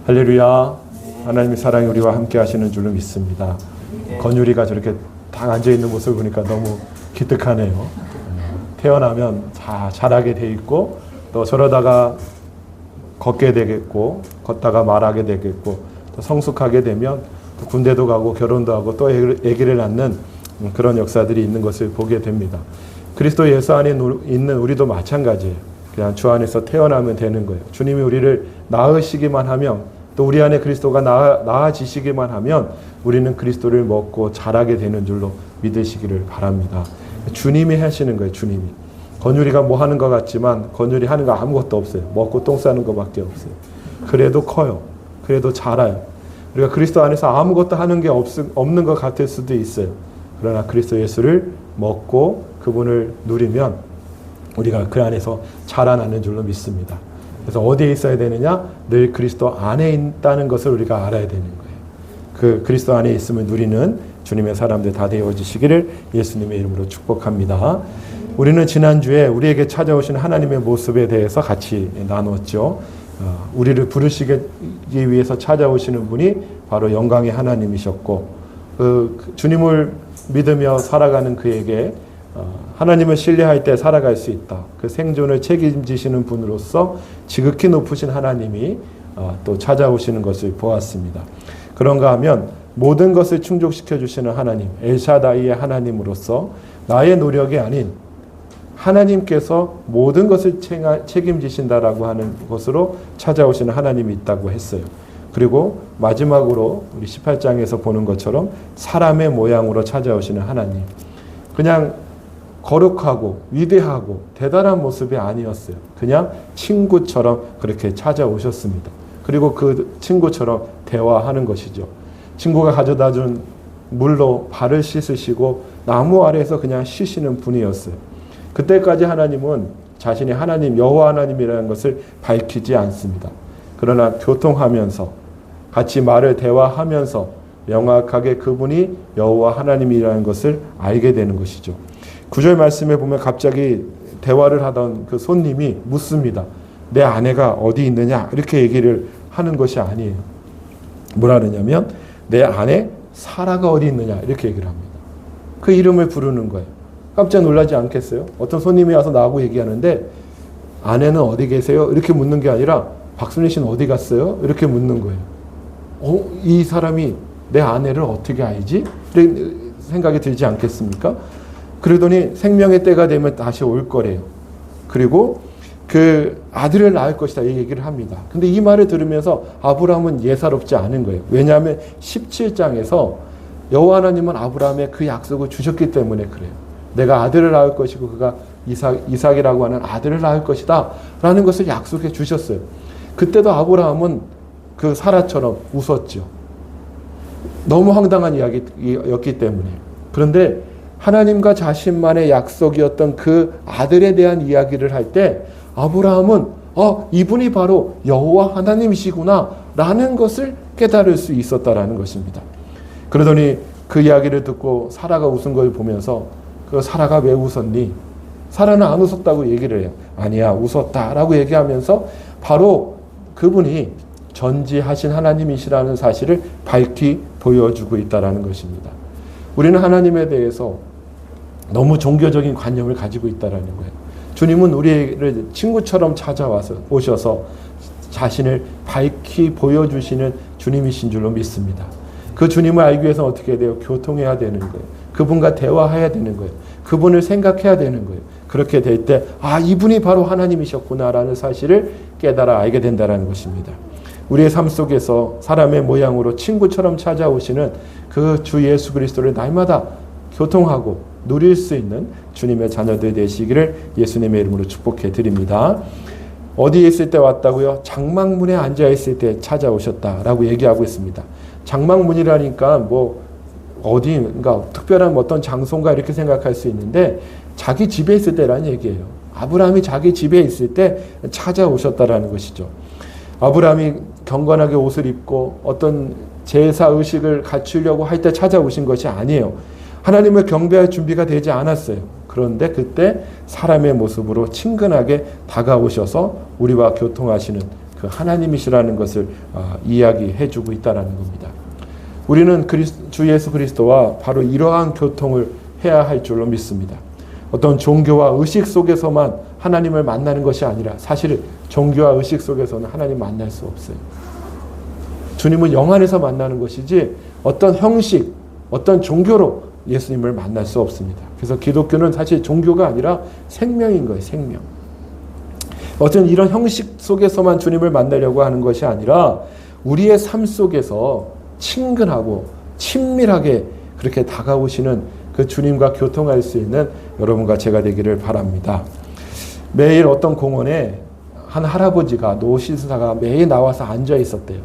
할렐루야. 하나님의 사랑이 우리와 함께 하시는 줄로 믿습니다. 건율이가 저렇게 딱 앉아있는 모습을 보니까 너무 기특하네요. 태어나면 자라게 돼 있고 또 저러다가 걷게 되겠고 걷다가 말하게 되겠고 또 성숙하게 되면 또 군대도 가고 결혼도 하고 또 아기를 낳는 그런 역사들이 있는 것을 보게 됩니다. 그리스도 예수 안에 있는 우리도 마찬가지예요. 그냥 주 안에서 태어나면 되는 거예요. 주님이 우리를 낳으시기만 하면 또 우리 안에 그리스도가 나아지시기만 하면 우리는 그리스도를 먹고 자라게 되는 줄로 믿으시기를 바랍니다. 주님이 하시는 거예요. 주님이. 건율이가 뭐 하는 것 같지만 건율이 하는 거 아무것도 없어요. 먹고 똥 싸는 것밖에 없어요. 그래도 커요. 그래도 자라요. 우리가 그리스도 안에서 아무것도 하는 게 없는 것 같을 수도 있어요. 그러나 그리스도 예수를 먹고 그분을 누리면 우리가 그 안에서 자라나는 줄로 믿습니다. 그래서 어디에 있어야 되느냐? 늘 그리스도 안에 있다는 것을 우리가 알아야 되는 거예요. 그 그리스도 안에 있음을 누리는 주님의 사람들 다 되어지시기를 예수님의 이름으로 축복합니다. 우리는 지난주에 우리에게 찾아오신 하나님의 모습에 대해서 같이 나누었죠. 우리를 부르시기 위해서 찾아오시는 분이 바로 영광의 하나님이셨고 주님을 믿으며 살아가는 그에게 하나님을 신뢰할 때 살아갈 수 있다. 그 생존을 책임지시는 분으로서 지극히 높으신 하나님이 또 찾아오시는 것을 보았습니다. 그런가 하면 모든 것을 충족시켜 주시는 하나님, 엘샤다이의 하나님으로서 나의 노력이 아닌 하나님께서 모든 것을 책임지신다라고 하는 것으로 찾아오시는 하나님이 있다고 했어요. 그리고 마지막으로 우리 18장에서 보는 것처럼 사람의 모양으로 찾아오시는 하나님. 그냥 거룩하고 위대하고 대단한 모습이 아니었어요. 그냥 친구처럼 그렇게 찾아오셨습니다. 그리고 그 친구처럼 대화하는 것이죠. 친구가 가져다 준 물로 발을 씻으시고 나무 아래에서 그냥 쉬시는 분이었어요. 그때까지 하나님은 자신이 하나님, 여호와 하나님이라는 것을 밝히지 않습니다. 그러나 교통하면서 같이 말을 대화하면서 명확하게 그분이 여호와 하나님이라는 것을 알게 되는 것이죠. 9절 말씀에 보면 갑자기 대화를 하던 그 손님이 묻습니다. 내 아내가 어디 있느냐? 이렇게 얘기를 하는 것이 아니에요. 뭐라 그러냐면 내 아내 사라가 어디 있느냐? 이렇게 얘기를 합니다. 그 이름을 부르는 거예요. 깜짝 놀라지 않겠어요? 어떤 손님이 와서 나하고 얘기하는데 아내는 어디 계세요? 이렇게 묻는 게 아니라 박순희 씨는 어디 갔어요? 이렇게 묻는 거예요. 이 사람이 내 아내를 어떻게 알지? 이런 생각이 들지 않겠습니까? 그러더니 생명의 때가 되면 다시 올 거래요. 그리고 그 아들을 낳을 것이다 이 얘기를 합니다. 근데 이 말을 들으면서 아브라함은 예사롭지 않은 거예요. 왜냐하면 17장에서 여호와 하나님은 아브라함에 그 약속을 주셨기 때문에 그래요. 내가 아들을 낳을 것이고 그가 이삭이라고 하는 아들을 낳을 것이다 라는 것을 약속해 주셨어요. 그때도 아브라함은 그 사라처럼 웃었죠. 너무 황당한 이야기였기 때문에. 그런데 하나님과 자신만의 약속이었던 그 아들에 대한 이야기를 할 때 아브라함은 이분이 바로 여호와 하나님이시구나 라는 것을 깨달을 수 있었다라는 것입니다. 그러더니 그 이야기를 듣고 사라가 웃은 걸 보면서 그 사라가 왜 웃었니? 사라는 안 웃었다고 얘기를 해요. 아니야 웃었다라고 얘기하면서 바로 그분이 전지하신 하나님이시라는 사실을 밝히 보여주고 있다는 것입니다. 우리는 하나님에 대해서 너무 종교적인 관념을 가지고 있다는 거예요. 주님은 우리를 친구처럼 오셔서 자신을 밝히 보여주시는 주님이신 줄로 믿습니다. 그 주님을 알기 위해서는 어떻게 해야 돼요? 교통해야 되는 거예요. 그분과 대화해야 되는 거예요. 그분을 생각해야 되는 거예요. 그렇게 될 때 이분이 바로 하나님이셨구나라는 사실을 깨달아 알게 된다는 것입니다. 우리의 삶 속에서 사람의 모양으로 친구처럼 찾아오시는 그 주 예수 그리스도를 날마다 교통하고 누릴 수 있는 주님의 자녀들 되시기를 예수님의 이름으로 축복해 드립니다. 어디에 있을 때 왔다고요? 장막문에 앉아 있을 때 찾아오셨다라고 얘기하고 있습니다. 장막문이라니까 어디인가 특별한 어떤 장소인가 이렇게 생각할 수 있는데 자기 집에 있을 때라는 얘기예요. 아브라함이 자기 집에 있을 때 찾아오셨다라는 것이죠. 아브라함이 경건하게 옷을 입고 어떤 제사 의식을 갖추려고 할 때 찾아오신 것이 아니에요. 하나님을 경배할 준비가 되지 않았어요. 그런데 그때 사람의 모습으로 친근하게 다가오셔서 우리와 교통하시는 그 하나님이시라는 것을 이야기해 주고 있다는 겁니다. 우리는 주 예수 그리스도와 바로 이러한 교통을 해야 할 줄로 믿습니다. 어떤 종교와 의식 속에서만 하나님을 만나는 것이 아니라 사실 종교와 의식 속에서는 하나님 만날 수 없어요. 주님은 영 안에서 만나는 것이지 어떤 형식, 어떤 종교로 예수님을 만날 수 없습니다. 그래서 기독교는 사실 종교가 아니라 생명인 거예요. 생명. 어떤 이런 형식 속에서만 주님을 만나려고 하는 것이 아니라 우리의 삶 속에서 친근하고 친밀하게 그렇게 다가오시는 그 주님과 교통할 수 있는 여러분과 제가 되기를 바랍니다. 매일 어떤 공원에 한 할아버지가 노시사가 매일 나와서 앉아 있었대요.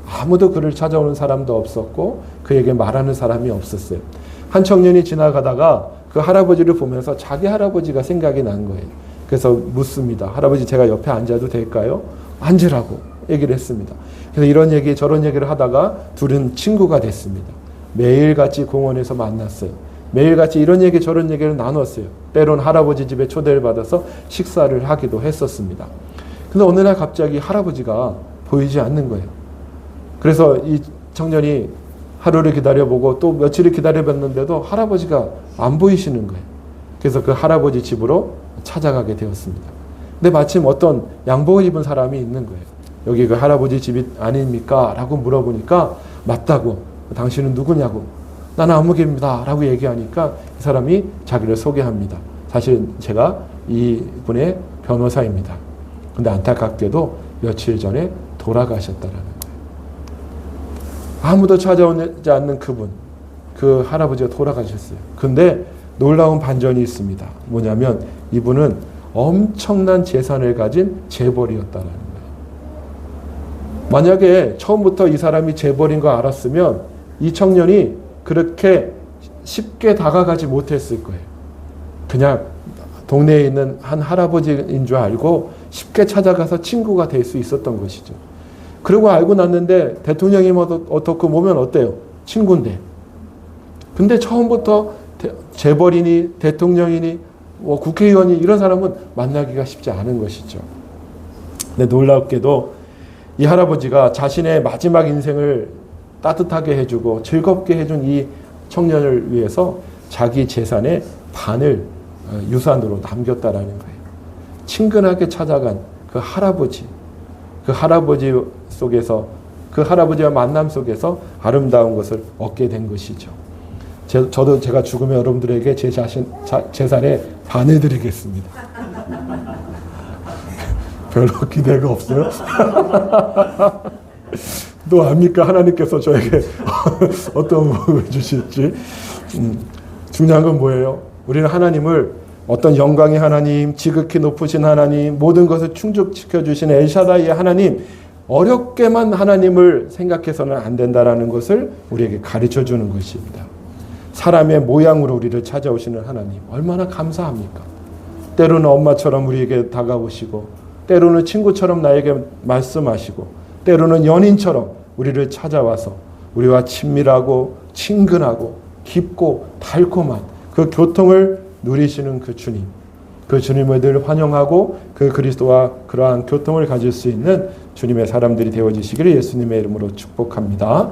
아무도 그를 찾아오는 사람도 없었고 그에게 말하는 사람이 없었어요. 한 청년이 지나가다가 그 할아버지를 보면서 자기 할아버지가 생각이 난 거예요. 그래서 묻습니다. 할아버지 제가 옆에 앉아도 될까요? 앉으라고 얘기를 했습니다. 그래서 이런 얘기 저런 얘기를 하다가 둘은 친구가 됐습니다. 매일같이 공원에서 만났어요. 매일같이 이런 얘기 저런 얘기를 나눴어요. 때론 할아버지 집에 초대를 받아서 식사를 하기도 했었습니다. 근데 어느 날 갑자기 할아버지가 보이지 않는 거예요. 그래서 이 청년이 하루를 기다려보고 또 며칠을 기다려봤는데도 할아버지가 안 보이시는 거예요. 그래서 그 할아버지 집으로 찾아가게 되었습니다. 근데 마침 어떤 양복을 입은 사람이 있는 거예요. 여기 그 할아버지 집이 아닙니까? 라고 물어보니까 맞다고. 당신은 누구냐고. 나는 아무개입니다. 라고 얘기하니까 이 사람이 자기를 소개합니다. 사실 제가 이분의 변호사입니다. 근데 안타깝게도 며칠 전에 돌아가셨다라는 거예요. 아무도 찾아오지 않는 그분, 그 할아버지가 돌아가셨어요. 근데 놀라운 반전이 있습니다. 뭐냐면 이분은 엄청난 재산을 가진 재벌이었다라는 거예요. 만약에 처음부터 이 사람이 재벌인 거 알았으면 이 청년이 그렇게 쉽게 다가가지 못했을 거예요. 그냥 동네에 있는 한 할아버지인 줄 알고 쉽게 찾아가서 친구가 될 수 있었던 것이죠. 그리고 알고 났는데 대통령이 어떻고 보면 어때요? 친구인데. 근데 처음부터 재벌이니 대통령이니 국회의원이 이런 사람은 만나기가 쉽지 않은 것이죠. 근데 놀랍게도 이 할아버지가 자신의 마지막 인생을 따뜻하게 해주고 즐겁게 해준 이 청년을 위해서 자기 재산의 반을 유산으로 남겼다라는 거예요. 친근하게 찾아간 그 할아버지 속에서 그 할아버지와 만남 속에서 아름다운 것을 얻게 된 것이죠. 저도 제가 죽으면 여러분들에게 제 재산의 반을 드리겠습니다. 별로 기대가 없어요? 또 압니까? 하나님께서 저에게 어떤 복을 주실지. 중요한 건 뭐예요? 우리는 하나님을 어떤 영광의 하나님, 지극히 높으신 하나님, 모든 것을 충족시켜 주신 엘샤다이의 하나님, 어렵게만 하나님을 생각해서는 안 된다라는 것을 우리에게 가르쳐 주는 것입니다. 사람의 모양으로 우리를 찾아오시는 하나님, 얼마나 감사합니까? 때로는 엄마처럼 우리에게 다가오시고, 때로는 친구처럼 나에게 말씀하시고, 때로는 연인처럼 우리를 찾아와서 우리와 친밀하고 친근하고 깊고 달콤한 그 교통을 누리시는 그 주님, 그 주님을 늘 환영하고 그 그리스도와 그러한 교통을 가질 수 있는 주님의 사람들이 되어지시기를 예수님의 이름으로 축복합니다.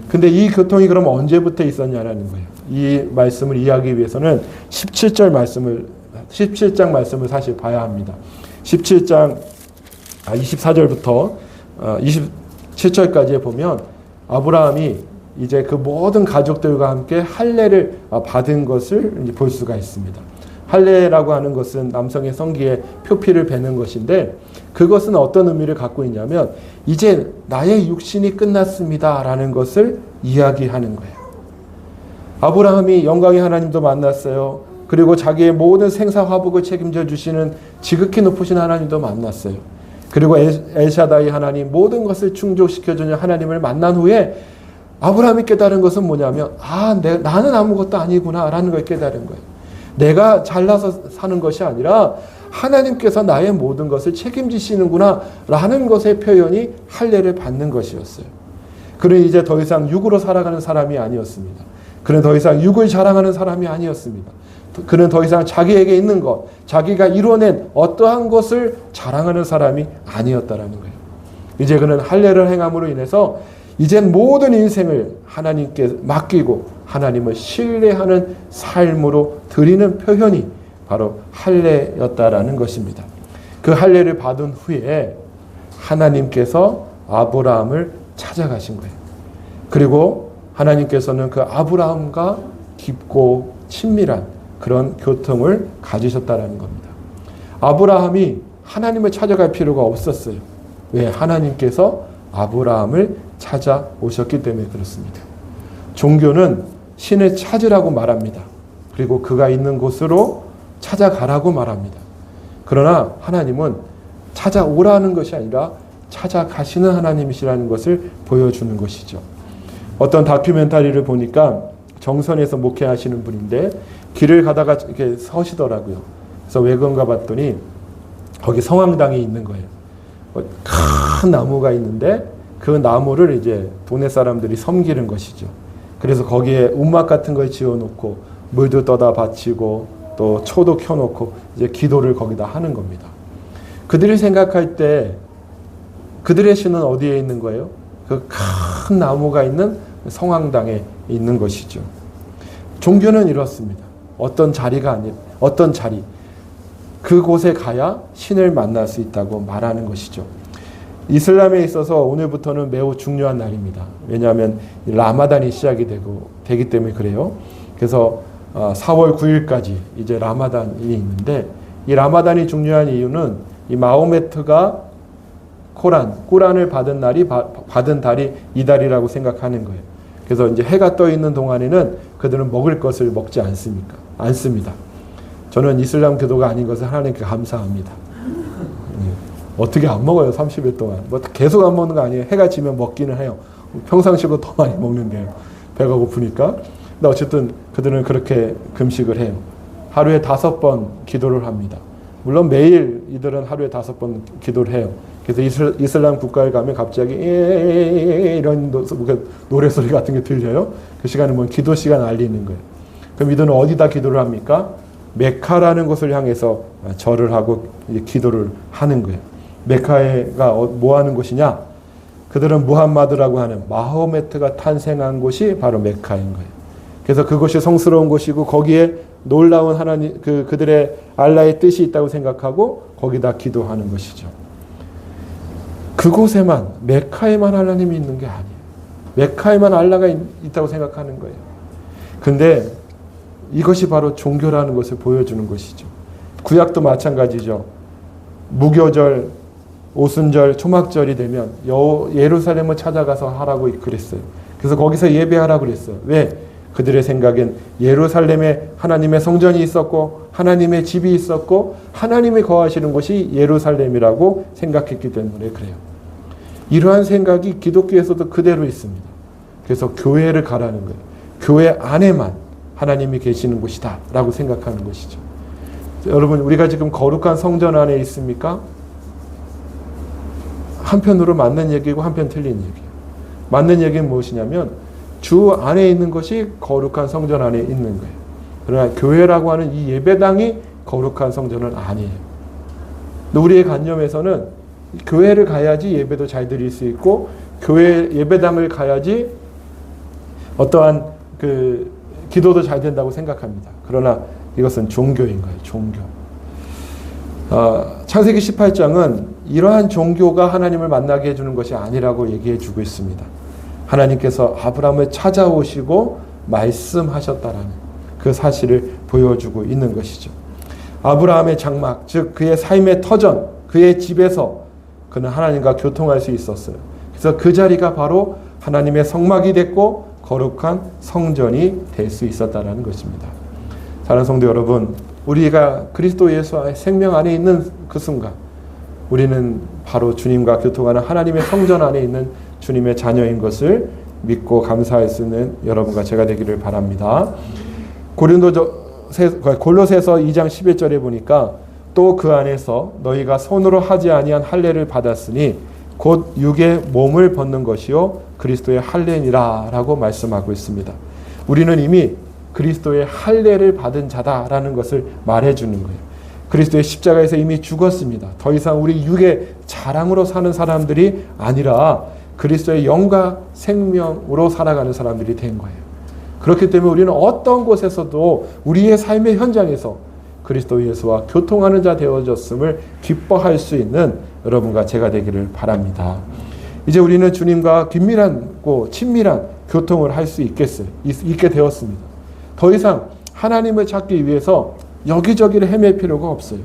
근데 이 교통이 그럼 언제부터 있었냐라는 거예요. 이 말씀을 이해하기 위해서는 17장 말씀을 사실 봐야 합니다. 17장 24절부터 27절까지에 보면 아브라함이 이제 그 모든 가족들과 함께 할례를 받은 것을 볼 수가 있습니다. 할례라고 하는 것은 남성의 성기에 표피를 베는 것인데 그것은 어떤 의미를 갖고 있냐면 이제 나의 육신이 끝났습니다 라는 것을 이야기하는 거예요. 아브라함이 영광의 하나님도 만났어요. 그리고 자기의 모든 생사화복을 책임져 주시는 지극히 높으신 하나님도 만났어요. 그리고 엘샤다이 하나님, 모든 것을 충족시켜주는 하나님을 만난 후에 아브라함이 깨달은 것은 뭐냐면 나는 아무것도 아니구나 라는 걸 깨달은 거예요. 내가 잘나서 사는 것이 아니라 하나님께서 나의 모든 것을 책임지시는구나 라는 것의 표현이 할례를 받는 것이었어요. 그는 이제 더 이상 육으로 살아가는 사람이 아니었습니다. 그는 더 이상 육을 자랑하는 사람이 아니었습니다. 그는 더 이상 자기에게 있는 것, 자기가 이뤄낸 어떠한 것을 자랑하는 사람이 아니었다라는 거예요. 이제 그는 할례를 행함으로 인해서 이젠 모든 인생을 하나님께 맡기고 하나님을 신뢰하는 삶으로 드리는 표현이 바로 할례였다라는 것입니다. 그 할례를 받은 후에 하나님께서 아브라함을 찾아가신 거예요. 그리고 하나님께서는 그 아브라함과 깊고 친밀한 그런 교통을 가지셨다라는 겁니다. 아브라함이 하나님을 찾아갈 필요가 없었어요. 왜? 하나님께서 아브라함을 찾아오셨기 때문에 그렇습니다. 종교는 신을 찾으라고 말합니다. 그리고 그가 있는 곳으로 찾아가라고 말합니다. 그러나 하나님은 찾아오라는 것이 아니라 찾아가시는 하나님이시라는 것을 보여주는 것이죠. 어떤 다큐멘터리를 보니까 정선에서 목회하시는 분인데 길을 가다가 이렇게 서시더라고요. 그래서 왜 그런가 봤더니 거기 성황당이 있는 거예요. 큰 나무가 있는데 그 나무를 이제 동네 사람들이 섬기는 것이죠. 그래서 거기에 움막 같은 걸 지어놓고 물도 떠다 바치고 또 초도 켜놓고 이제 기도를 거기다 하는 겁니다. 그들이 생각할 때 그들의 신은 어디에 있는 거예요? 그 큰 나무가 있는 성황당에 있는 것이죠. 종교는 이렇습니다. 어떤 자리가 아닌 어떤 자리, 그곳에 가야 신을 만날 수 있다고 말하는 것이죠. 이슬람에 있어서 오늘부터는 매우 중요한 날입니다. 왜냐하면 라마단이 시작이 되기 때문에 그래요. 그래서 4월 9일까지 이제 라마단이 있는데 이 라마단이 중요한 이유는 이 마호메트가 꾸란을 받은 달이 이 달이라고 생각하는 거예요. 그래서 이제 해가 떠 있는 동안에는 그들은 먹을 것을 먹지 않습니다. 저는 이슬람 교도가 아닌 것을 하나님께 감사합니다. 어떻게 안 먹어요, 30일 동안. 뭐 계속 안 먹는 거 아니에요. 해가 지면 먹기는 해요. 평상시보다 더 많이 먹는데요. 배가 고프니까. 근데 어쨌든 그들은 그렇게 금식을 해요. 하루에 5번 기도를 합니다. 물론 매일 이들은 하루에 5번 기도를 해요. 그래서 이슬람 국가에 가면 갑자기 이런 노래소리 같은 게 들려요. 그 시간은 뭐 기도 시간 알리는 거예요. 그럼 이들은 어디다 기도를 합니까? 메카라는 곳을 향해서 절을 하고 기도를 하는 거예요. 메카가 뭐 하는 곳이냐? 그들은 무함마드라고 하는 마호메트가 탄생한 곳이 바로 메카인 거예요. 그래서 그것이 성스러운 곳이고 거기에 놀라운 하나님 그들의 알라의 뜻이 있다고 생각하고 거기다 기도하는 것이죠. 그곳에만 메카에만 하나님이 있는 게 아니에요. 메카에만 알라가 있다고 생각하는 거예요. 근데 이것이 바로 종교라는 것을 보여주는 것이죠. 구약도 마찬가지죠. 무교절, 오순절, 초막절이 되면 예루살렘을 찾아가서 하라고 그랬어요. 그래서 거기서 예배하라고 그랬어요. 왜? 그들의 생각엔 예루살렘에 하나님의 성전이 있었고 하나님의 집이 있었고 하나님이 거하시는 곳이 예루살렘이라고 생각했기 때문에 그래요. 이러한 생각이 기독교에서도 그대로 있습니다. 그래서 교회를 가라는 거예요. 교회 안에만 하나님이 계시는 곳이다 라고 생각하는 것이죠. 여러분, 우리가 지금 거룩한 성전 안에 있습니까? 한편으로 맞는 얘기고 한편 틀린 얘기예요. 맞는 얘기는 무엇이냐면 주 안에 있는 것이 거룩한 성전 안에 있는 거예요. 그러나 교회라고 하는 이 예배당이 거룩한 성전은 아니에요. 우리의 관념에서는 교회를 가야지 예배도 잘 드릴 수 있고 교회 예배당을 가야지 어떠한 기도도 잘 된다고 생각합니다. 그러나 이것은 종교인 거예요. 종교. 창세기 18장은 이러한 종교가 하나님을 만나게 해주는 것이 아니라고 얘기해 주고 있습니다. 하나님께서 아브라함을 찾아오시고 말씀하셨다라는 그 사실을 보여주고 있는 것이죠. 아브라함의 장막, 즉 그의 삶의 터전, 그의 집에서 그는 하나님과 교통할 수 있었어요. 그래서 그 자리가 바로 하나님의 성막이 됐고 거룩한 성전이 될 수 있었다는 것입니다. 사랑하는 성도 여러분, 우리가 그리스도 예수의 생명 안에 있는 그 순간 우리는 바로 주님과 교통하는 하나님의 성전 안에 있는 주님의 자녀인 것을 믿고 감사할 수 있는 여러분과 제가 되기를 바랍니다. 골로새서 2장 11절에 보니까 또 그 안에서 너희가 손으로 하지 아니한 할례를 받았으니 곧 육의 몸을 벗는 것이요 그리스도의 할례니라 라고 말씀하고 있습니다. 우리는 이미 그리스도의 할례를 받은 자다라는 것을 말해주는 거예요. 그리스도의 십자가에서 이미 죽었습니다. 더 이상 우리 육의 자랑으로 사는 사람들이 아니라 그리스도의 영과 생명으로 살아가는 사람들이 된 거예요. 그렇기 때문에 우리는 어떤 곳에서도 우리의 삶의 현장에서 그리스도 예수와 교통하는 자 되어졌음을 기뻐할 수 있는 여러분과 제가 되기를 바랍니다. 이제 우리는 주님과 긴밀하고 친밀한 교통을 할 수 있게 되었습니다. 더 이상 하나님을 찾기 위해서 여기저기를 헤맬 필요가 없어요.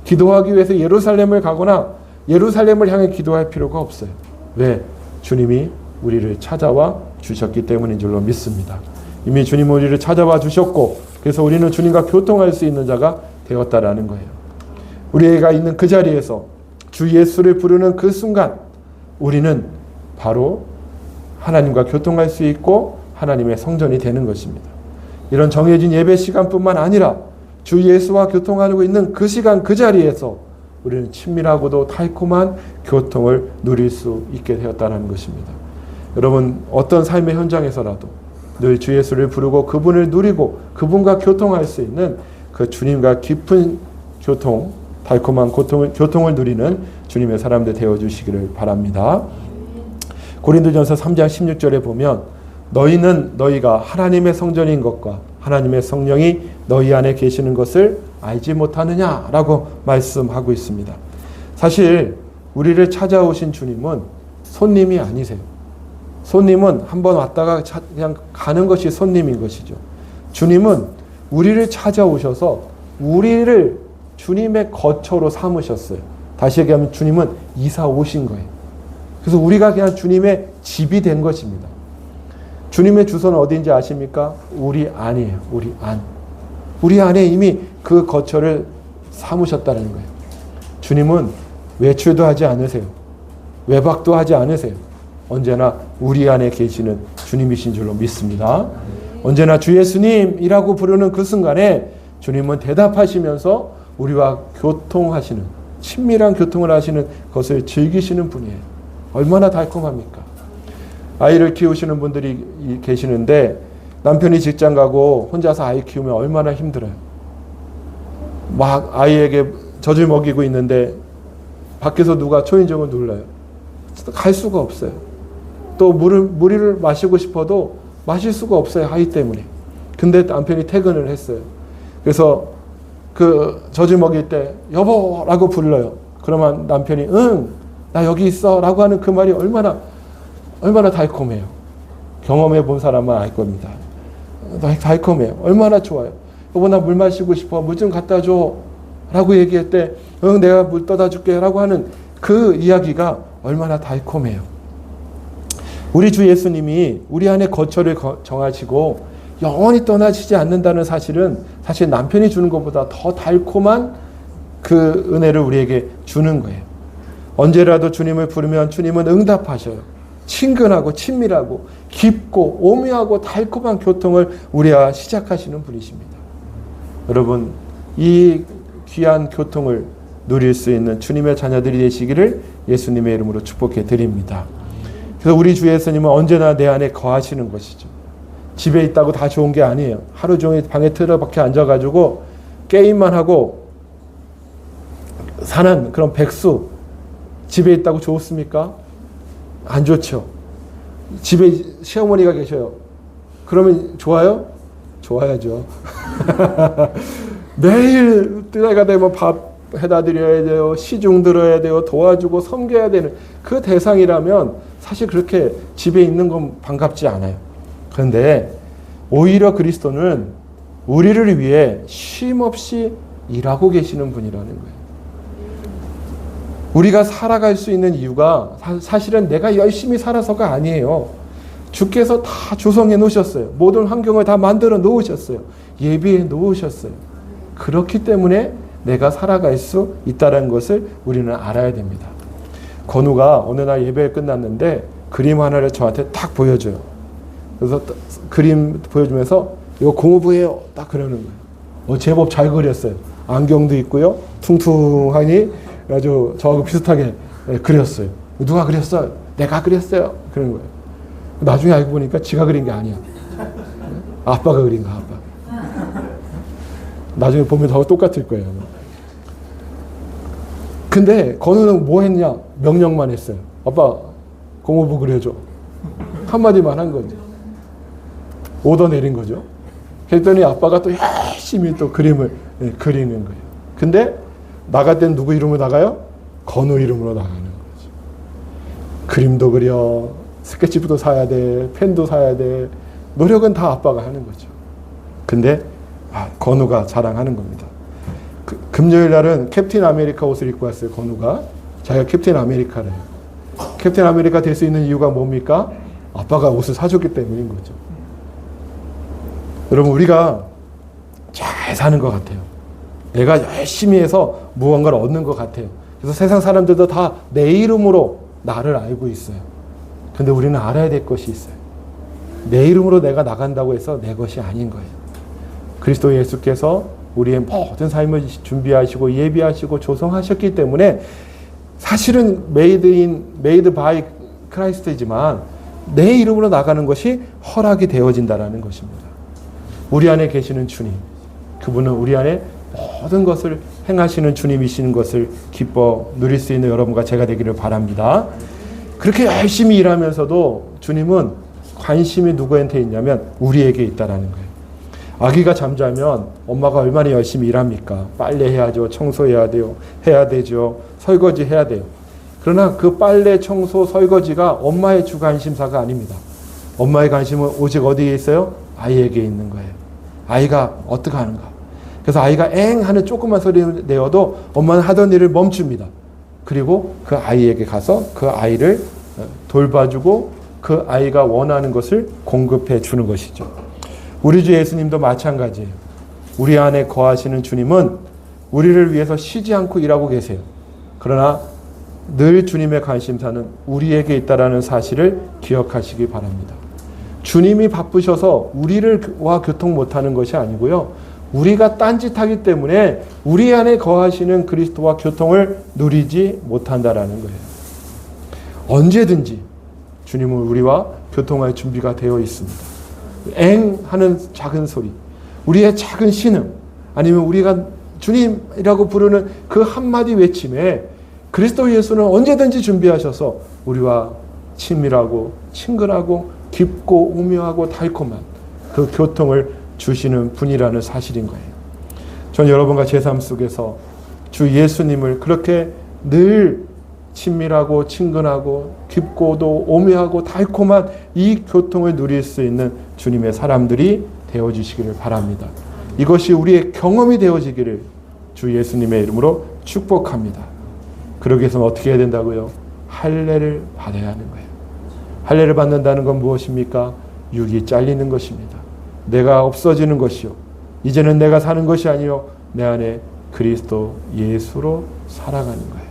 기도하기 위해서 예루살렘을 가거나 예루살렘을 향해 기도할 필요가 없어요. 왜? 주님이 우리를 찾아와 주셨기 때문인 줄로 믿습니다. 이미 주님은 우리를 찾아와 주셨고 그래서 우리는 주님과 교통할 수 있는 자가 되었다라는 거예요. 우리가 있는 그 자리에서 주 예수를 부르는 그 순간 우리는 바로 하나님과 교통할 수 있고 하나님의 성전이 되는 것입니다. 이런 정해진 예배 시간뿐만 아니라 주 예수와 교통하고 있는 그 시간 그 자리에서 우리는 친밀하고도 달콤한 교통을 누릴 수 있게 되었다는 것입니다. 여러분 어떤 삶의 현장에서라도 늘 주 예수를 부르고 그분을 누리고 그분과 교통할 수 있는 그 주님과 깊은 교통, 달콤한 교통을 누리는 주님의 사람들 되어주시기를 바랍니다. 고린도전서 3장 16절에 보면 너희는 너희가 하나님의 성전인 것과 하나님의 성령이 너희 안에 계시는 것을 알지 못하느냐라고 말씀하고 있습니다. 사실 우리를 찾아오신 주님은 손님이 아니세요. 손님은 한번 왔다가 그냥 가는 것이 손님인 것이죠. 주님은 우리를 찾아오셔서 우리를 주님의 거처로 삼으셨어요. 다시 얘기하면 주님은 이사 오신 거예요. 그래서 우리가 그냥 주님의 집이 된 것입니다. 주님의 주소는 어디인지 아십니까? 우리 안이에요. 우리 안. 우리 안에 이미 그 거처를 삼으셨다는 거예요. 주님은 외출도 하지 않으세요. 외박도 하지 않으세요. 언제나 우리 안에 계시는 주님이신 줄로 믿습니다. 언제나 주 예수님이라고 부르는 그 순간에 주님은 대답하시면서 우리와 교통하시는, 친밀한 교통을 하시는 것을 즐기시는 분이에요. 얼마나 달콤합니까? 아이를 키우시는 분들이 계시는데 남편이 직장 가고 혼자서 아이 키우면 얼마나 힘들어요. 막 아이에게 젖을 먹이고 있는데 밖에서 누가 초인종을 눌러요. 갈 수가 없어요. 또 물을 마시고 싶어도 마실 수가 없어요. 아이 때문에. 근데 남편이 퇴근을 했어요. 그래서 그 젖을 먹일 때 여보라고 불러요. 그러면 남편이 응, 나 여기 있어 라고 하는 그 말이 얼마나 달콤해요. 경험해 본 사람은 알 겁니다. 달콤해요. 얼마나 좋아요. 여보 나 물 마시고 싶어. 물 좀 갖다 줘 라고 얘기할 때 응, 내가 물 떠다 줄게 라고 하는 그 이야기가 얼마나 달콤해요. 우리 주 예수님이 우리 안에 거처를 정하시고 영원히 떠나시지 않는다는 사실은 사실 남편이 주는 것보다 더 달콤한 그 은혜를 우리에게 주는 거예요. 언제라도 주님을 부르면 주님은 응답하셔요. 친근하고 친밀하고 깊고 오묘하고 달콤한 교통을 우리와 시작하시는 분이십니다. 여러분 이 귀한 교통을 누릴 수 있는 주님의 자녀들이 되시기를 예수님의 이름으로 축복해 드립니다. 그래서 우리 주 예수님은 언제나 내 안에 거하시는 것이죠. 집에 있다고 다 좋은 게 아니에요. 하루 종일 방에 틀어박혀 앉아가지고 게임만 하고 사는 그런 백수 집에 있다고 좋습니까? 안 좋죠. 집에 시어머니가 계셔요. 그러면 좋아요? 좋아야죠. 매일 때가 되면 밥 해다 드려야 돼요. 시중 들어야 돼요. 도와주고 섬겨야 되는 그 대상이라면 사실 그렇게 집에 있는 건 반갑지 않아요. 그런데 오히려 그리스도는 우리를 위해 쉼없이 일하고 계시는 분이라는 거예요. 우리가 살아갈 수 있는 이유가 사실은 내가 열심히 살아서가 아니에요. 주께서 다 조성해 놓으셨어요. 모든 환경을 다 만들어 놓으셨어요. 예비해 놓으셨어요. 그렇기 때문에 내가 살아갈 수 있다는 것을 우리는 알아야 됩니다. 건우가 어느 날 예배 끝났는데 그림 하나를 저한테 딱 보여줘요. 그래서 그림 보여주면서 이거 공부해요. 딱 그러는 거예요. 제법 잘 그렸어요. 안경도 있고요. 퉁퉁하니 아주 저하고 비슷하게 그렸어요. 누가 그렸어요? 내가 그렸어요. 그런 거예요. 나중에 알고 보니까 지가 그린 게 아니야. 아빠가 그린 거야. 아빠. 나중에 보면 더 똑같을 거예요. 근데 건우는 뭐 했냐? 명령만 했어요. 아빠 공부부 그려줘. 한마디만 한 거죠. 오더 내린 거죠. 그랬더니 아빠가 또 열심히 또 그림을 그리는 거예요. 근데 나갈 땐 누구 이름으로 나가요? 건우 이름으로 나가는 거죠. 그림도 그려, 스케치북도 사야 돼, 펜도 사야 돼. 노력은 다 아빠가 하는 거죠. 근데 건우가 자랑하는 겁니다. 금요일 날은 캡틴 아메리카 옷을 입고 왔어요. 건우가. 자기가 캡틴 아메리카래요. 캡틴 아메리카 될 수 있는 이유가 뭡니까? 아빠가 옷을 사줬기 때문인 거죠. 여러분, 우리가 잘 사는 것 같아요. 내가 열심히 해서 무언가를 얻는 것 같아요. 그래서 세상 사람들도 다 내 이름으로 나를 알고 있어요. 근데 우리는 알아야 될 것이 있어요. 내 이름으로 내가 나간다고 해서 내 것이 아닌 거예요. 그리스도 예수께서 우리의 모든 삶을 준비하시고 예비하시고 조성하셨기 때문에 사실은 made by 크라이스트이지만 내 이름으로 나가는 것이 허락이 되어진다는 것입니다. 우리 안에 계시는 주님, 그분은 우리 안에 모든 것을 행하시는 주님이시는 것을 기뻐 누릴 수 있는 여러분과 제가 되기를 바랍니다. 그렇게 열심히 일하면서도 주님은 관심이 누구한테 있냐면 우리에게 있다라는 거예요. 아기가 잠자면 엄마가 얼마나 열심히 일합니까? 빨래해야죠. 청소해야 돼요. 해야 되죠. 설거지 해야 돼요. 그러나 그 빨래, 청소, 설거지가 엄마의 주 관심사가 아닙니다. 엄마의 관심은 오직 어디에 있어요? 아이에게 있는 거예요. 아이가 어떻게 하는가? 그래서 아이가 엥 하는 조그만 소리를 내어도 엄마는 하던 일을 멈춥니다. 그리고 그 아이에게 가서 그 아이를 돌봐주고 그 아이가 원하는 것을 공급해 주는 것이죠. 우리 주 예수님도 마찬가지예요. 우리 안에 거하시는 주님은 우리를 위해서 쉬지 않고 일하고 계세요. 그러나 늘 주님의 관심사는 우리에게 있다라는 사실을 기억하시기 바랍니다. 주님이 바쁘셔서 우리와 교통 못하는 것이 아니고요. 우리가 딴짓하기 때문에 우리 안에 거하시는 그리스도와 교통을 누리지 못한다라는 거예요. 언제든지 주님은 우리와 교통할 준비가 되어 있습니다. 엥 하는 작은 소리, 우리의 작은 신음, 아니면 우리가 주님이라고 부르는 그 한마디 외침에 그리스도 예수는 언제든지 준비하셔서 우리와 친밀하고 친근하고 깊고 오묘하고 달콤한 그 교통을 주시는 분이라는 사실인 거예요. 전 여러분과 제 삶 속에서 주 예수님을 그렇게 늘 친밀하고 친근하고 깊고도 오묘하고 달콤한 이 교통을 누릴 수 있는 주님의 사람들이 되어주시기를 바랍니다. 이것이 우리의 경험이 되어지기를 주 예수님의 이름으로 축복합니다. 그러기 위해서는 어떻게 해야 된다고요? 할례를 받아야 하는 거예요. 할례를 받는다는 건 무엇입니까? 육이 잘리는 것입니다. 내가 없어지는 것이요. 이제는 내가 사는 것이 아니요. 내 안에 그리스도 예수로 살아가는 거예요.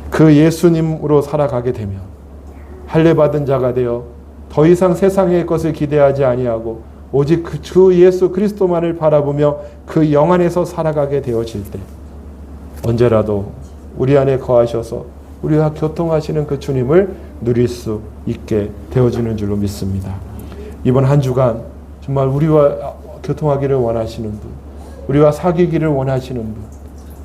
그 예수님으로 살아가게 되면 할례 받은 자가 되어 더 이상 세상의 것을 기대하지 아니하고 오직 그 주 예수 그리스도만을 바라보며 그 영 안에서 살아가게 되어질 때 언제라도 우리 안에 거하셔서 우리와 교통하시는 그 주님을 누릴 수 있게 되어지는 줄로 믿습니다. 이번 한 주간 정말 우리와 교통하기를 원하시는 분, 우리와 사귀기를 원하시는 분,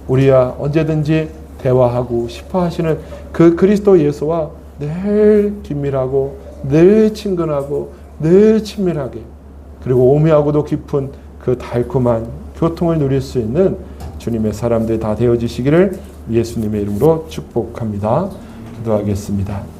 우리와 언제든지 대화하고 싶어 하시는 그 그리스도 예수와 늘 긴밀하고 늘 친근하고 늘 친밀하게 그리고 오묘하고도 깊은 그 달콤한 교통을 누릴 수 있는 주님의 사람들 다 되어지시기를 예수님의 이름으로 축복합니다. 기도하겠습니다.